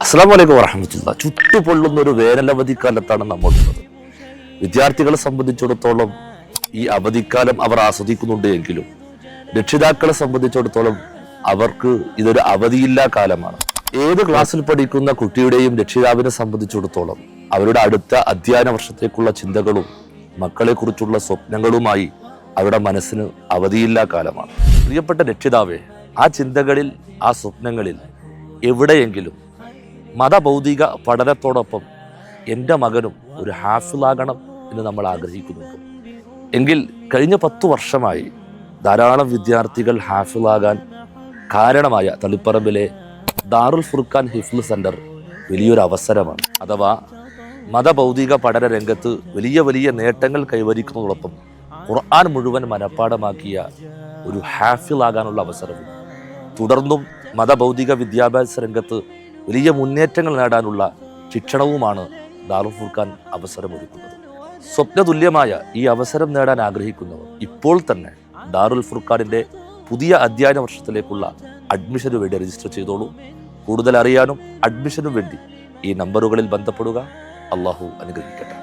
അസ്സലാമു അലൈക്കും വറഹ്മത്തുള്ളാഹി. ചുട്ടുപൊള്ളുന്ന ഒരു വേനലവധിക്കാലത്താണ് നമ്മളുള്ളത്. വിദ്യാർത്ഥികളെ സംബന്ധിച്ചിടത്തോളം ഈ അവധിക്കാലം അവർ ആസ്വദിക്കുന്നുണ്ട് എങ്കിലും രക്ഷിതാക്കളെ സംബന്ധിച്ചിടത്തോളം അവർക്ക് ഇതൊരു അവധിയില്ലാ കാലമാണ്. ഏത് ക്ലാസ്സിൽ പഠിക്കുന്ന കുട്ടിയുടെയും രക്ഷിതാവിനെ സംബന്ധിച്ചിടത്തോളം അവരുടെ അടുത്ത അധ്യയന വർഷത്തേക്കുള്ള ചിന്തകളും മക്കളെ കുറിച്ചുള്ള സ്വപ്നങ്ങളുമായി അവരുടെ മനസ്സിന് അവധിയില്ലാ കാലമാണ്. പ്രിയപ്പെട്ട രക്ഷിതാവേ, ആ ചിന്തകളിൽ, ആ സ്വപ്നങ്ങളിൽ എവിടെയെങ്കിലും മതഭൗതിക പഠനത്തോടൊപ്പം എൻ്റെ മകനും ഒരു ഹാഫിളാകണം എന്ന് നമ്മൾ ആഗ്രഹിക്കുന്നുണ്ട് എങ്കിൽ കഴിഞ്ഞ 10 വർഷമായി ധാരാളം വിദ്യാർത്ഥികൾ ഹാഫിളാകാൻ കാരണമായ തളിപ്പറമ്പിലെ ദാറുൽ ഫുർഖാൻ ഹിഫ്ള് സെന്റർ വലിയൊരു അവസരമാണ്. അഥവാ മതഭൗതിക പഠന രംഗത്ത് വലിയ വലിയ നേട്ടങ്ങൾ കൈവരിക്കുന്നതോടൊപ്പം ഖുർആൻ മുഴുവൻ മനഃപ്പാഠമാക്കിയ ഒരു ഹാഫിളാകാനുള്ള അവസരവും തുടർന്നും മതഭൗതിക വിദ്യാഭ്യാസ രംഗത്ത് വലിയ മുന്നേറ്റങ്ങൾ നേടാനുള്ള ശിക്ഷണവുമാണ് ദാറുൽ ഫുർഖാൻ അവസരമൊരുക്കുന്നത്. സ്വപ്നതുല്യമായ ഈ അവസരം നേടാൻ ആഗ്രഹിക്കുന്നവർ ഇപ്പോൾ തന്നെ ദാറുൽ ഫുർഖാനിൻ്റെ പുതിയ അധ്യയന വർഷത്തിലേക്കുള്ള അഡ്മിഷനു വേണ്ടി രജിസ്റ്റർ ചെയ്തോളൂ. കൂടുതൽ അറിയാനും അഡ്മിഷനും വേണ്ടി ഈ നമ്പറുകളിൽ ബന്ധപ്പെടുക. അള്ളാഹു അനുഗ്രഹിക്കട്ടെ.